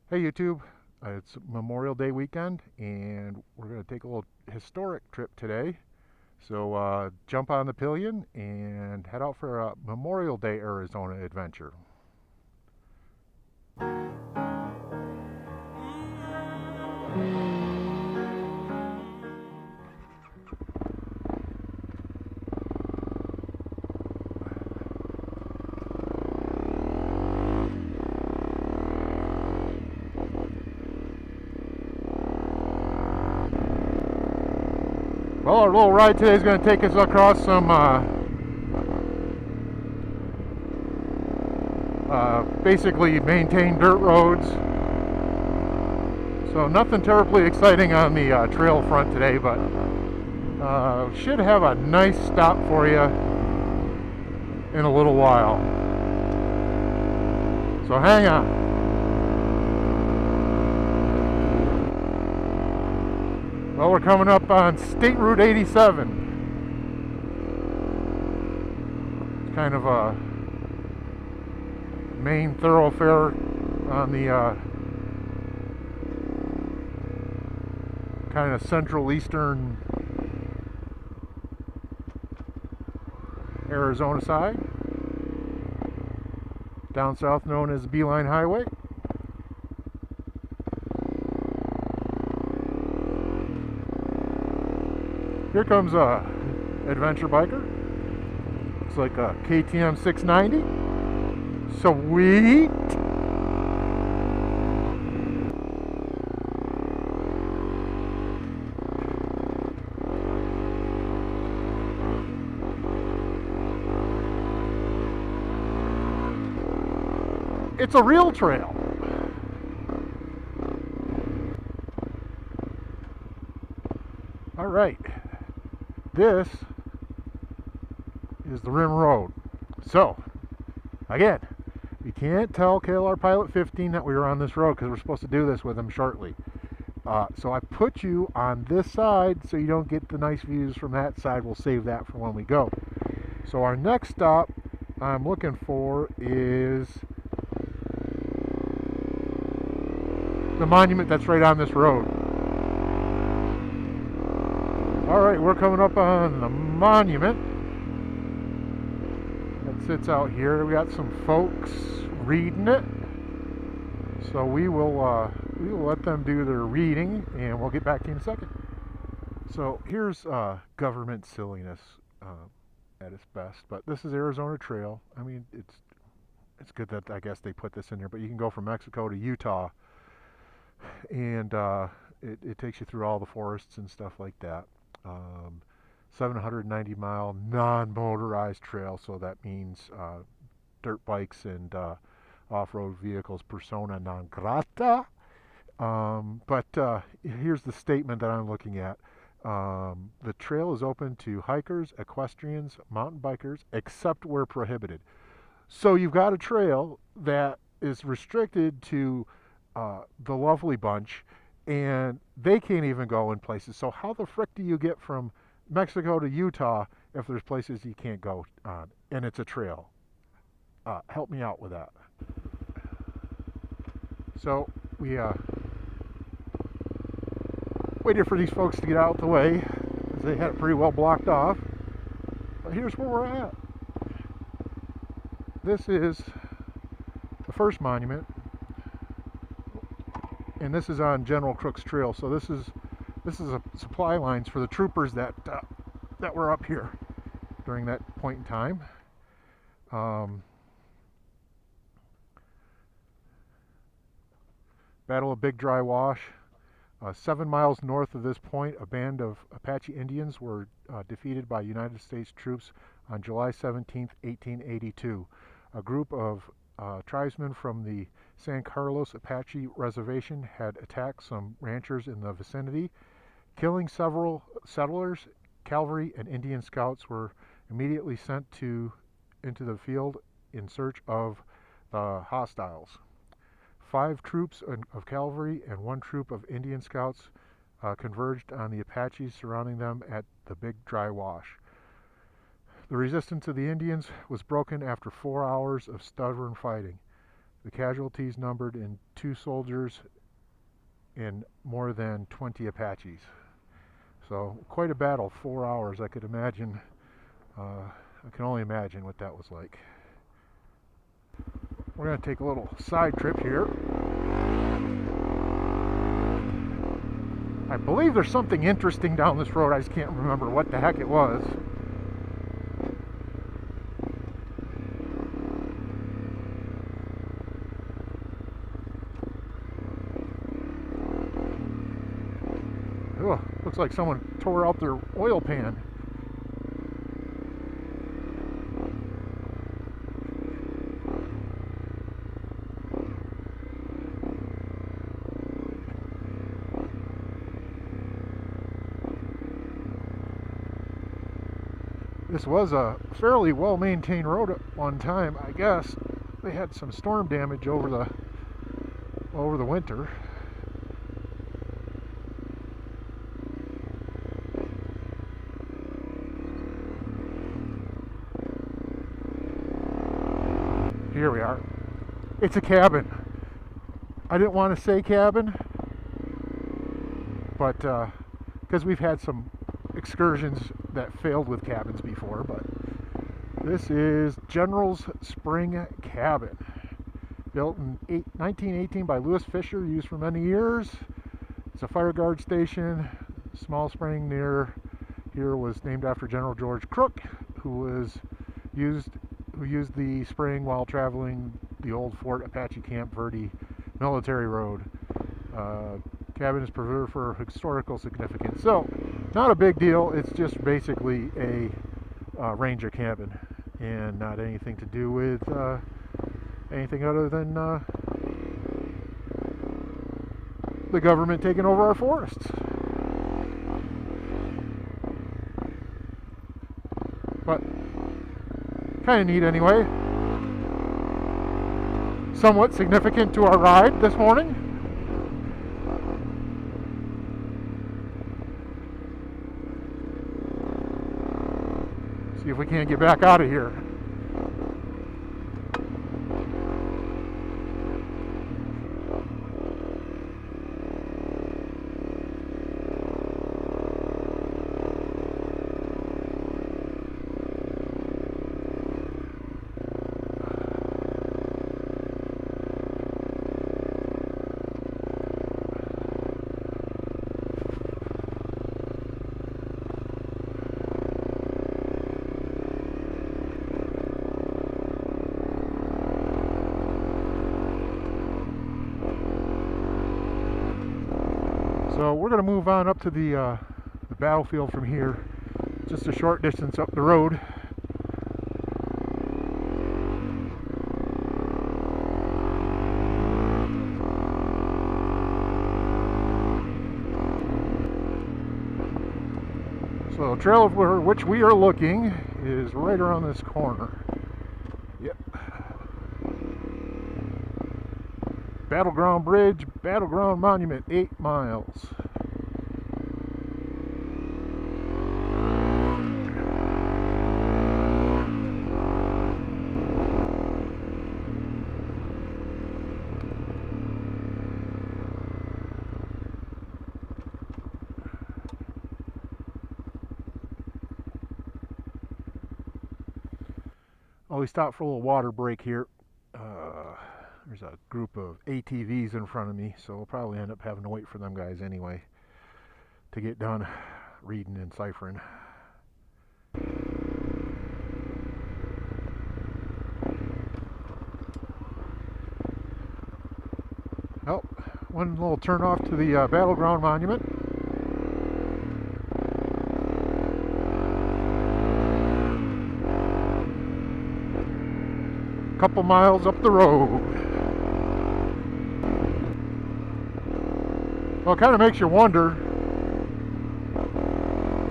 Hey YouTube, it's Memorial Day weekend and we're going to take a little historic trip today. So jump on the pillion and head out for a Memorial Day Arizona adventure. Well, our little ride today is going to take us across some basically maintained dirt roads. So nothing terribly exciting on the trail front today, but should have a nice stop for you in a little while. So hang on. Well, we're coming up on State Route 87. It's kind of a main thoroughfare on the kind of central eastern Arizona side. Down south known as Beeline Highway. Here comes a adventure biker. Looks like a KTM 690. Sweet. It's a real trail. All right. This is the Rim Road. So, again, you can't tell KLR Pilot 15 that we were on this road because we're supposed to do this with him shortly. So I put you on this side so you don't get the nice views from that side. We'll save that for when we go. So our next stop I'm looking for is the monument that's right on this road. All right, we're coming up on the monument that sits out here. We got some folks reading it, so we will let them do their reading, and we'll get back to you in a second. So here's government silliness at its best, but this is Arizona Trail. I mean, it's good that I guess they put this in there, but you can go from Mexico to Utah, and it takes you through all the forests and stuff like that. 790-mile non-motorized trail, so that means dirt bikes and off-road vehicles persona non grata. But here's the statement that I'm looking at. The trail is open to hikers, equestrians, mountain bikers, except where prohibited. So you've got a trail that is restricted to the lovely bunch, and they can't even go in places. So how the frick do you get from Mexico to Utah if there's places you can't go on and it's a trail? Help me out with that. So we waited for these folks to get out the way because they had it pretty well blocked off. But here's where we're at. This is the first monument, and this is on General Crook's Trail. So this is a supply lines for the troopers that were up here during that point in time. Battle of Big Dry Wash. 7 miles north of this point, a band of Apache Indians were defeated by United States troops on July 17, 1882. A group of tribesmen from the San Carlos Apache Reservation had attacked some ranchers in the vicinity, killing several settlers. Cavalry and Indian scouts were immediately sent into the field in search of the hostiles. 5 troops of cavalry and 1 troop of Indian scouts converged on the Apaches surrounding them at the Big Dry Wash. The resistance of the Indians was broken after 4 hours of stubborn fighting. The casualties numbered in 2 soldiers and more than 20 Apaches. So quite a battle, 4 hours. I could imagine, I can only imagine what that was like. We're going to take a little side trip here. I believe there's something interesting down this road. I just can't remember what the heck it was. Oh, looks like someone tore out their oil pan. This was a fairly well-maintained road at one time. I guess they had some storm damage over the winter. Here we are. It's a cabin. I didn't want to say cabin, but because we've had some excursions that failed with cabins before, but this is General's Spring Cabin, built in 1918 by Lewis Fisher, used for many years. It's a fire guard station. Small spring near here was named after General George Crook, who used the spring while traveling the old Fort Apache Camp Verde military road. Cabin is preserved for historical significance. So, not a big deal. It's just basically a ranger cabin, and not anything to do with anything other than the government taking over our forests. But kind of neat anyway. Somewhat significant to our ride this morning. See if we can't get back out of here. So we're going to move on up to the battlefield from here, just a short distance up the road. So the trail for which we are looking is right around this corner. Yep. Battleground Bridge, Battleground Monument, 8 miles. Oh, we stopped for a little water break here. There's a group of ATVs in front of me, so we'll probably end up having to wait for them guys anyway to get done reading and ciphering. Oh, one little turn off to the Battleground Monument. Couple miles up the road. Well, it kind of makes you wonder,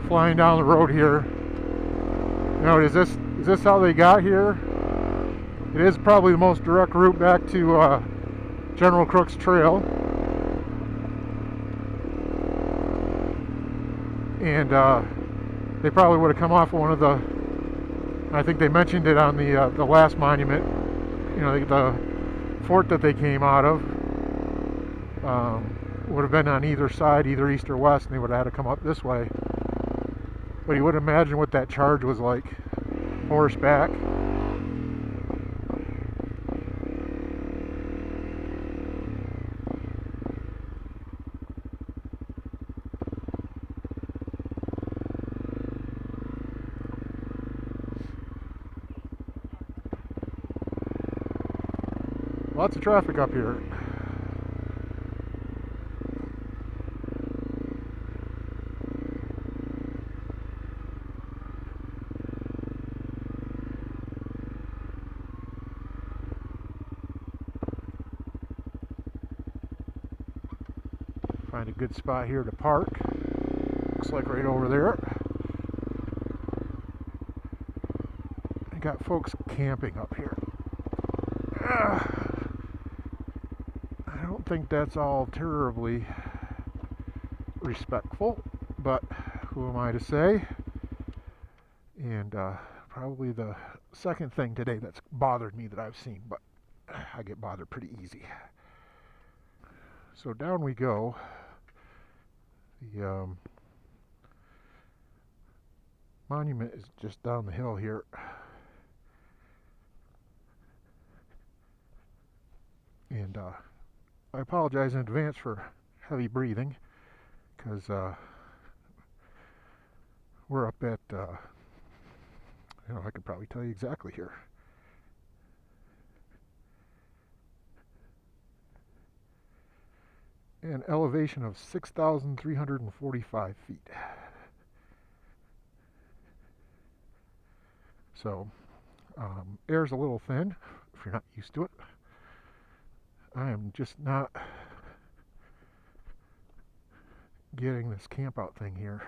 flying down the road here, you know, is this how they got here? It is probably the most direct route back to General Crook's trail. And they probably would have come off of one of the, I think they mentioned it on the last monument, you know, the fort that they came out of would have been on either side, either east or west, and they would have had to come up this way. But you would imagine what that charge was like, horseback. Lots of traffic up here. Find a good spot here to park. Looks like right over there. I got folks camping up here. I don't think that's all terribly respectful, but who am I to say? And probably the second thing today that's bothered me that I've seen, but I get bothered pretty easy. So down we go. The monument is just down the hill here. And I apologize in advance for heavy breathing, because we're up at, I could probably tell you exactly here. An elevation of 6,345 feet. So, air's a little thin if you're not used to it. I am just not getting this camp out thing here.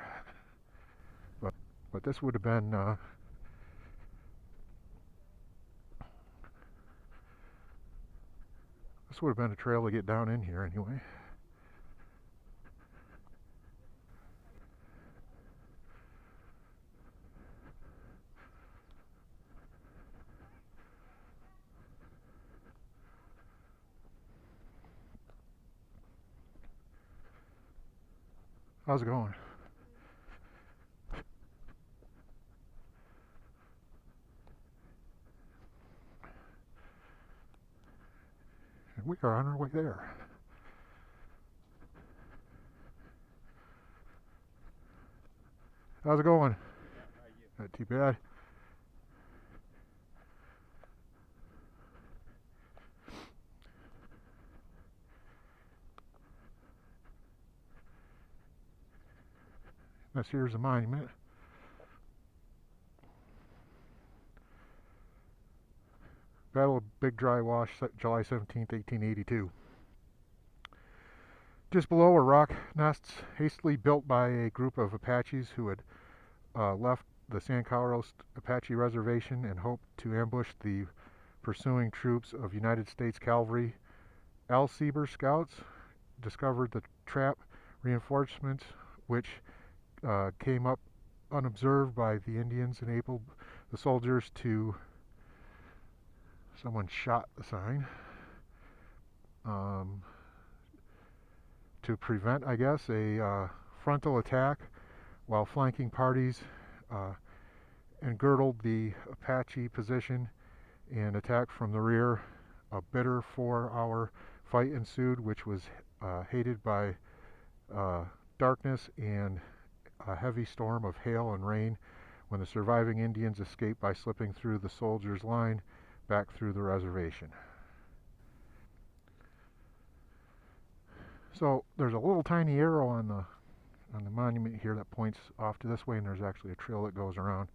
But this would have been a trail to get down in here anyway. How's it going? And we are on our way there. How's it going? Not too bad. This here's a monument. Battle of Big Dry Wash, July 17th, 1882. Just below are rock nests hastily built by a group of Apaches who had left the San Carlos Apache Reservation and hoped to ambush the pursuing troops of United States Cavalry. Alceiber scouts discovered the trap reinforcements, which came up unobserved by the Indians, enabled the soldiers to... Someone shot the sign to prevent, I guess, a frontal attack, while flanking parties engirdled the Apache position and attacked from the rear. A bitter 4-hour fight ensued, which was hated by darkness and a heavy storm of hail and rain, when the surviving Indians escaped by slipping through the soldiers' line back through the reservation. So there's a little tiny arrow on the monument here that points off to this way, and there's actually a trail that goes around.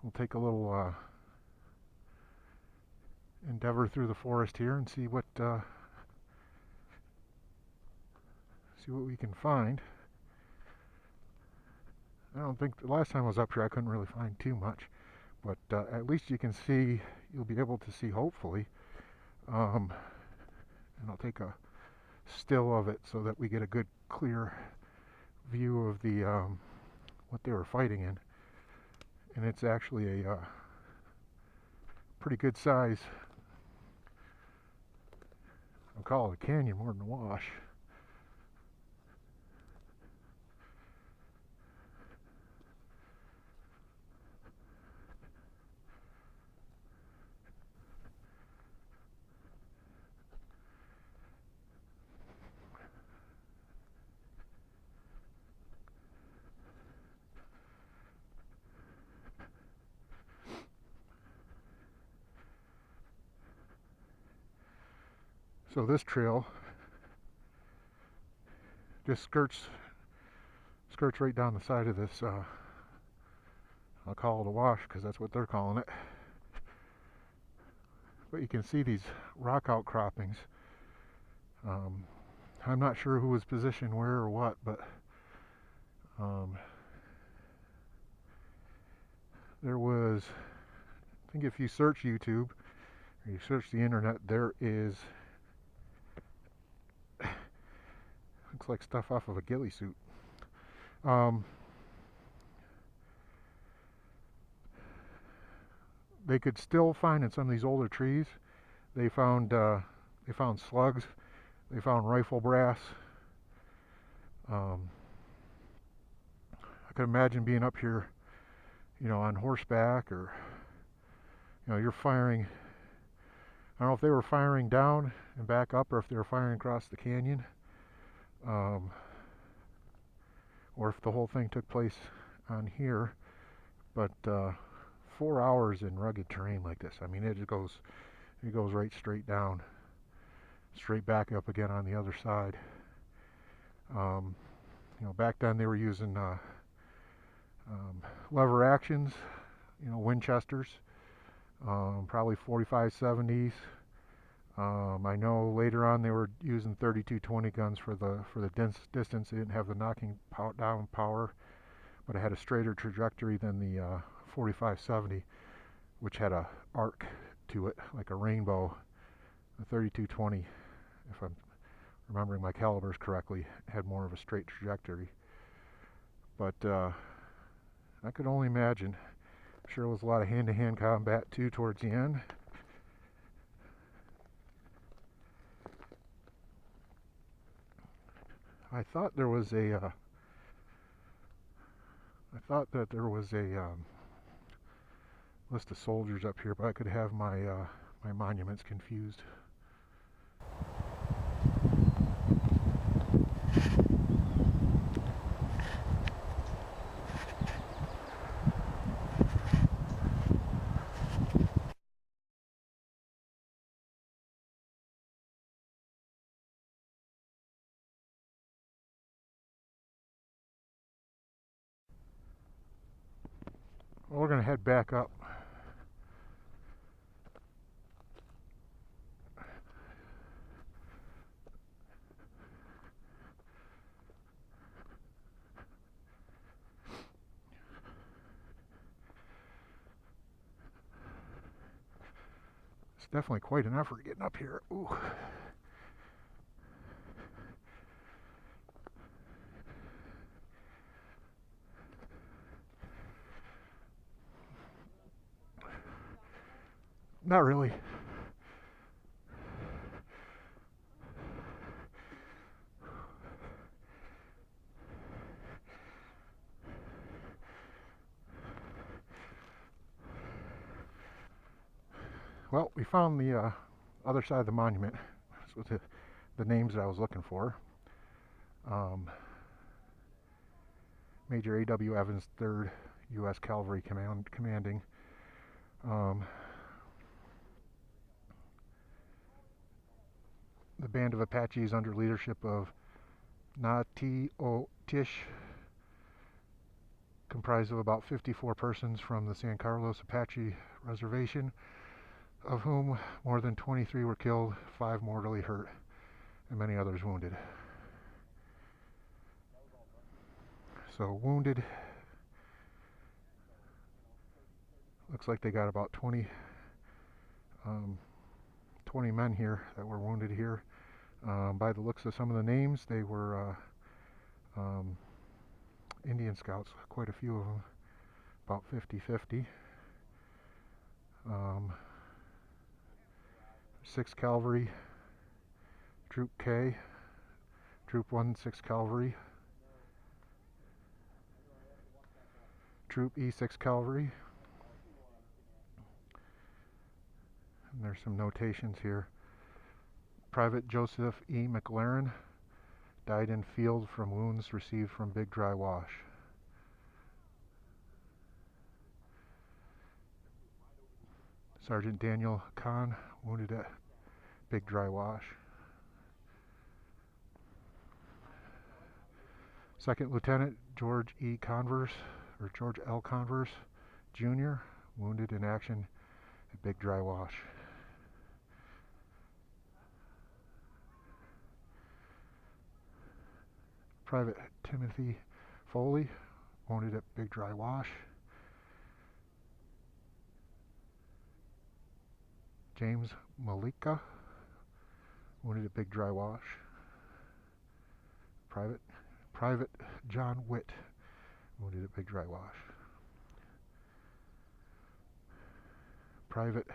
We'll take a little endeavor through the forest here and see what we can find. I don't think the last time I was up here I couldn't really find too much, but at least you can see, you'll be able to see, hopefully, and I'll take a still of it so that we get a good clear view of the what they were fighting in. And it's actually a pretty good size I'll call it a canyon more than a wash. So this trail just skirts right down the side of this. I'll call it a wash because that's what they're calling it. But you can see these rock outcroppings. I'm not sure who was positioned where or what, but there was, I think if you search YouTube or you search the internet, there is, looks like stuff off of a ghillie suit. They could still find in some of these older trees. They found slugs. They found rifle brass. I could imagine being up here, on horseback, or you're firing. I don't know if they were firing down and back up, or if they were firing across the canyon, or if the whole thing took place on here. But 4 hours in rugged terrain like this, I mean, it goes right straight down, straight back up again on the other side. Back then they were using lever actions, Winchesters, probably 45-70s. I know later on they were using 32-20 guns for the distance. They didn't have the knocking down power, but it had a straighter trajectory than the 45-70, which had a arc to it, like a rainbow. The 32-20, if I'm remembering my calibers correctly, had more of a straight trajectory. But I could only imagine. I'm sure there was a lot of hand-to-hand combat too towards the end. I thought there was a list of soldiers up here, but I could have my my monuments confused. Well, we're going to head back up. It's definitely quite an effort getting up here. Ooh. Not really. Well, we found the other side of the monument. This was the names that I was looking for. Major A.W. Evans, 3rd U.S. Cavalry commanding. The band of Apaches under leadership of Nati-O-Tish, comprised of about 54 persons from the San Carlos Apache Reservation, of whom more than 23 were killed, 5 mortally hurt, and many others wounded. So wounded, looks like they got about 20 men here that were wounded here. By the looks of some of the names, they were Indian scouts, quite a few of them, about 50-50. 6 cavalry, Troop K, Troop 1-6 Cavalry, Troop E6 Cavalry. And there's some notations here. Private Joseph E. McLaren died in field from wounds received from Big Dry Wash. Sergeant Daniel Kahn, wounded at Big Dry Wash. Second Lieutenant George E. Converse, or George L. Converse, Jr., wounded in action at Big Dry Wash. Private Timothy Foley, wounded at Big Dry Wash. James Malika, wounded at Big Dry Wash. Private John Witt, wounded at Big Dry Wash. Private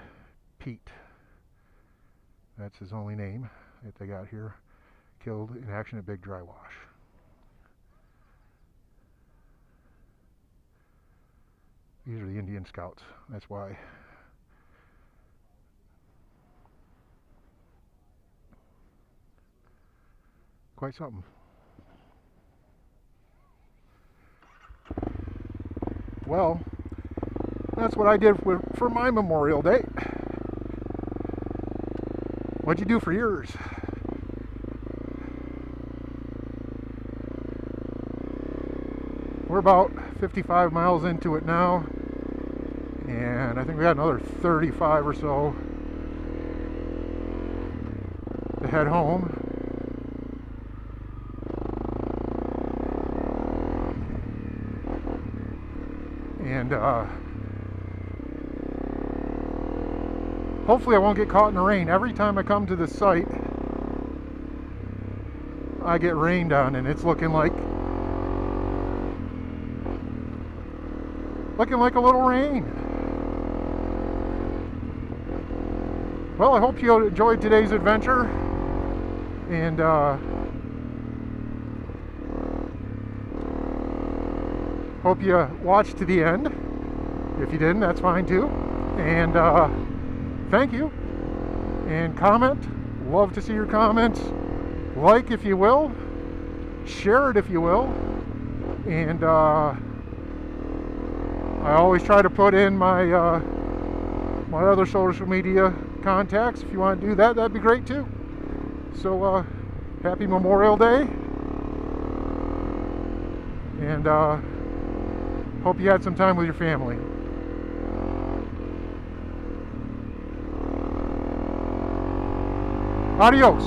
Pete, that's his only name that they got here, killed in action at Big Dry Wash. These are the Indian Scouts, that's why. Quite something. Well, that's what I did for my Memorial Day. What'd you do for yours? We're about 55 miles into it now, and I think we got another 35 or so to head home. And hopefully I won't get caught in the rain. Every time I come to this site, I get rained on, and it's looking like a little rain. Well, I hope you enjoyed today's adventure, and hope you watched to the end. If you didn't, that's fine too. And thank you. And comment. Love to see your comments. Like if you will. Share it if you will. And I always try to put in my my other social media contacts. If you want to do that, that'd be great too. So happy Memorial Day. And hope you had some time with your family. Adios.